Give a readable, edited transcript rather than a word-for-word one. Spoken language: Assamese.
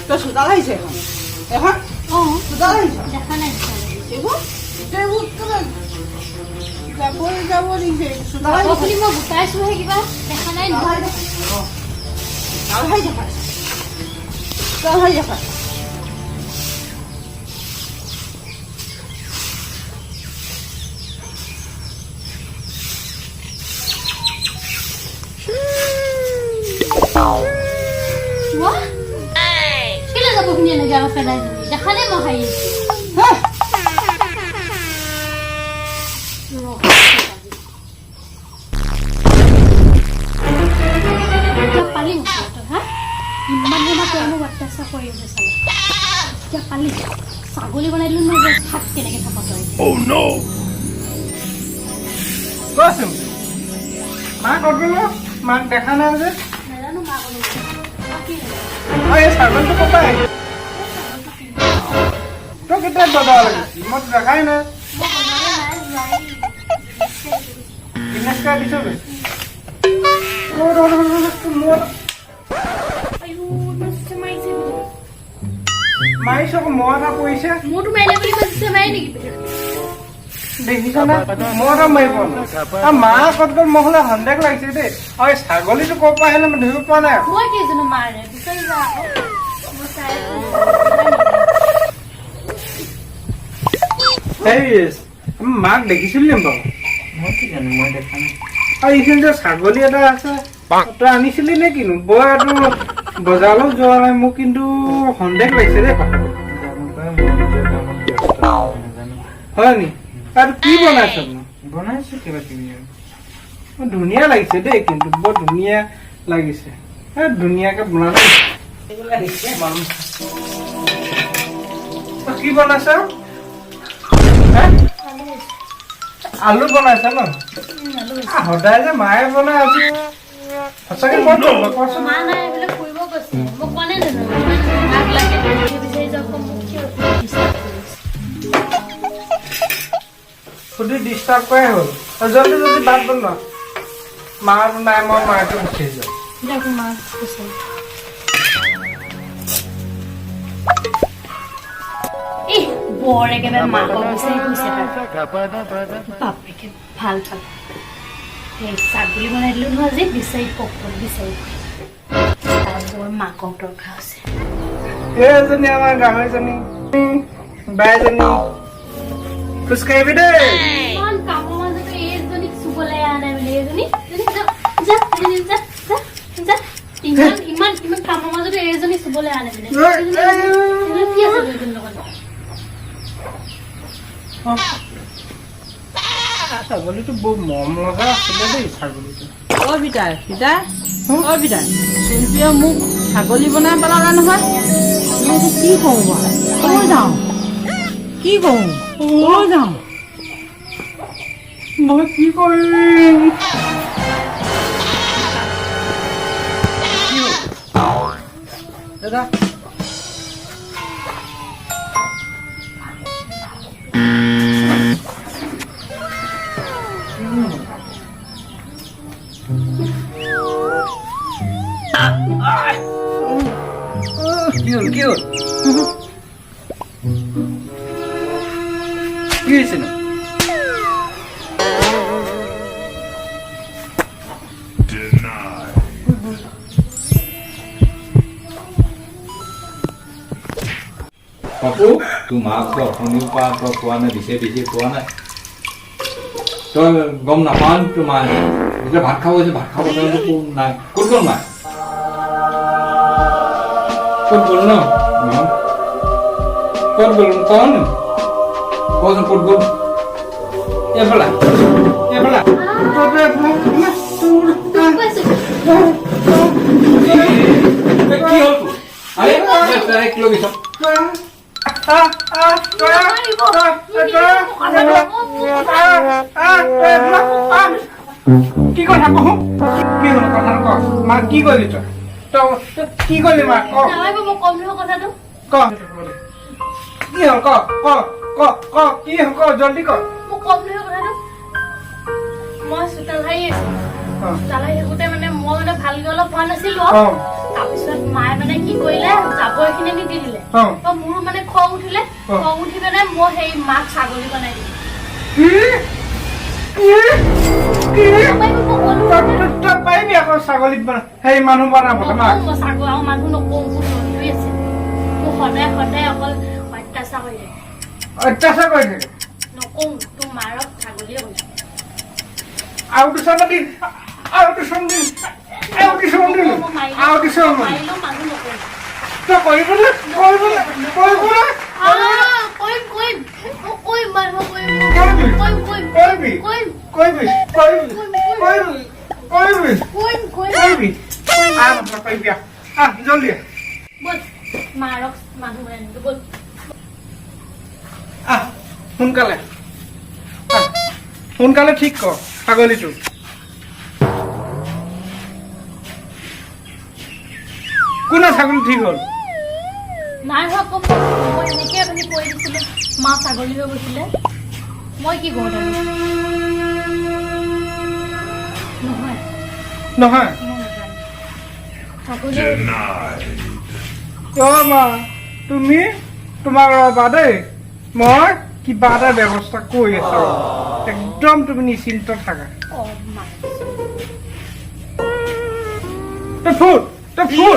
তো সুদাল আহিছে এখন সুদাল আহিছে দেখা নাই এইবোৰ যাব দিছে সুদাল আহিছে মই গোটাইছোহে কিবা দেখা নাই নহয় সুদাল আহিছে সুদাল আহিছে কেলে যাব শুনি এনেকে আমাক পেলাই দিবি দেখা নাই মই খাই পালি হা ইমান দিনা তেওঁনো অত্যাচাৰ কৰি আছে চালে এতিয়া পালি ছাগলী বনাই দিলো মই ভাত কেনেকে খাব তই কোৱাচোন মাক ক'ত গ'ল মাক দেখা নাই যে নাজানো মা ক'লো এই ছাগলীটো ক'ৰ পৰা আহিল তই কেতিয়া বজাৰ লাগিছিল মই দেখাই নাই দিনেশকা দিছ মাৰিছ আকৌ মই এটা পৰিছে মোৰতো মাৰিলে বুলি কৈছে মাৰি নেকি দেখিছনে মই এটা মাৰিব নাই মা ক'ত গ'ল মই হ'লে সন্দেহ লাগিছে দেই আৰু এই ছাগলীটো ক'ৰ পৰা আহিলে মই ধৰিব পৰা নাই মই কি জানো মাৰে বিচাৰি যা মই চাই মাক দেখিছিলি নে বাৰু মই কি জানো মই দেখা নাই আৰু এইখিনি যে ছাগলী এটা আছে তই আনিছিলি নে কিনো বৰ এইটো বজাৰলৈও যোৱা নাই মোক কিন্তু সন্দেহ লাগিছে দেই কথাটো হয় নি আৰু কি বনাইছ বনাইছো কিবা কিবি ধুনীয়া লাগিছে দেই কিন্তু বৰ ধুনীয়া লাগিছে ধুনীয়াকে বনাইছ কি বনাইছ আলু বনাইছ ন সদায় যে মায়ে বনাই আজি সঁচাকে মই কচোন মা নাই এইবিলাক ফুৰিব গৈছে মোক কোৱা নাই জানো আগ লাগে বিচাৰি যাব মোক কিয় ডিষ্টাৰ্ব কৰিছে সুধি ডিষ্টাৰ্ব কৰাই হ'ল জলদি জলদি ভাত বনোৱা মাটো নাই মই মাকে গুচি যাওঁ যাওক মা কৈছে ই বৰ একেবাৰে মাকক বিচাৰি গৈছে বাপেকে ভাল ভাল এই ছাগলী বনাই দিলো নহয় যে বিচাৰি পকল বিচাৰি তাৰ মাকক দৰকাৰ হৈছে এইজনী আমাৰ গাহৰিজনী বাইজনী খোজকাঢ়িবি দেই ইমান কামৰ মাজতে এইজনীক চুবলৈ অহা নাই বুলি এইজনী ইমান কামৰ মাজতে এইজনী চুবলৈ অহা নাই বুলি কি আছে এইজনীৰ লগত ছাগলীটো বহুত মৰম লগা আছিলে দেই ছাগলীটো বিদায় শিল্পীয়ে মোক ছাগলী বনাই পেলালে নহয় মই কি কৰোঁ ক'লৈ যাওঁ কি কৰোঁ ক'লৈ যাওঁ মই কি কৰিম দাদা কি হ'ল কি হৈছে নো পাপু তোৰ মাক অথনিৰ পৰা তই কোৱা নাই দিছে কোৱা নাই তই গম নাপাৱ তোৰ মা এতিয়া ভাত খাব গৈছে ভাত খাব নাই ক'ত গ'ল মা ক'ত গ'ল ন ক'ত গ'ল কচোন ক'ত গ'ল এফালে কি হ'ল আরে কি লগিছ কি কথা কওঁ কি হ'ল কথা ক মা কি কৰিলি তই কি কৰিলি মা ক কথাটো ক কি হ'ল ক কি হ'ল ক জলদি ক মোক কম কথাটো মই চোতাল হাৰি আছো চোতাল হাৰি থাকোঁতে মানে মই ভালকে অলপ পোৱা নাছিলো তাৰপিছত মায়ে মানে কি কৰিলে জাবৰখিনি নি দি দিলে অ। তো মোৰো মানে খং উঠিলে অ। খং উঠি মানে মই সেই মাক ছাগলী বনাই দিলোঁ তই পাৰিবি আকৌ ছাগলীত সেই মানুহ বনাব তোমাক মই ছাগলী আৰু মানুহ নকওঁ মোৰ চলি আছে মোক সদায় সদায় অকল অত্যাচাৰ কৰি থাকে অত্যাচাৰ কৰি থাকে নকওঁ তোৰ মাৰক ছাগলীয়ে বনাই আৰু কিছুমান দিন আৰু কিছুমান দিন আৰু কিছুমান দিন আৰু কিছুমান মাৰিলেও মানুহ নকওঁ তই কৰিবলৈ কৰিবলৈ কৰিবলৈ কৰিম মানুহ কৰিম কৰিবি কৰিবি কৰিবি কৰিবি কৰিবি কৰিবি পাৰিবি আহ জলদি বল মাৰক মানুহ বনাই নিদিওঁ বল আহ সোনকালে সোনকালে ঠিক কৰ ছাগলীটো কোনে ছাগলী ঠিক হ'ল নাই হোৱা কম মই এনেকৈ আপুনি কৈ দিছিলে মা ছাগলী হৈ গৈছিলে মই কি কৰোঁ তাৰমানে নহয় নহয় মই নাজানো ছাগলী অ' মা তুমি তোমাক ৰবা দেই মই কিবা এটা ব্যৱস্থা কৰি আছো একদম তুমি নিশ্চিন্ত থাকা অঁ মা তই ফুট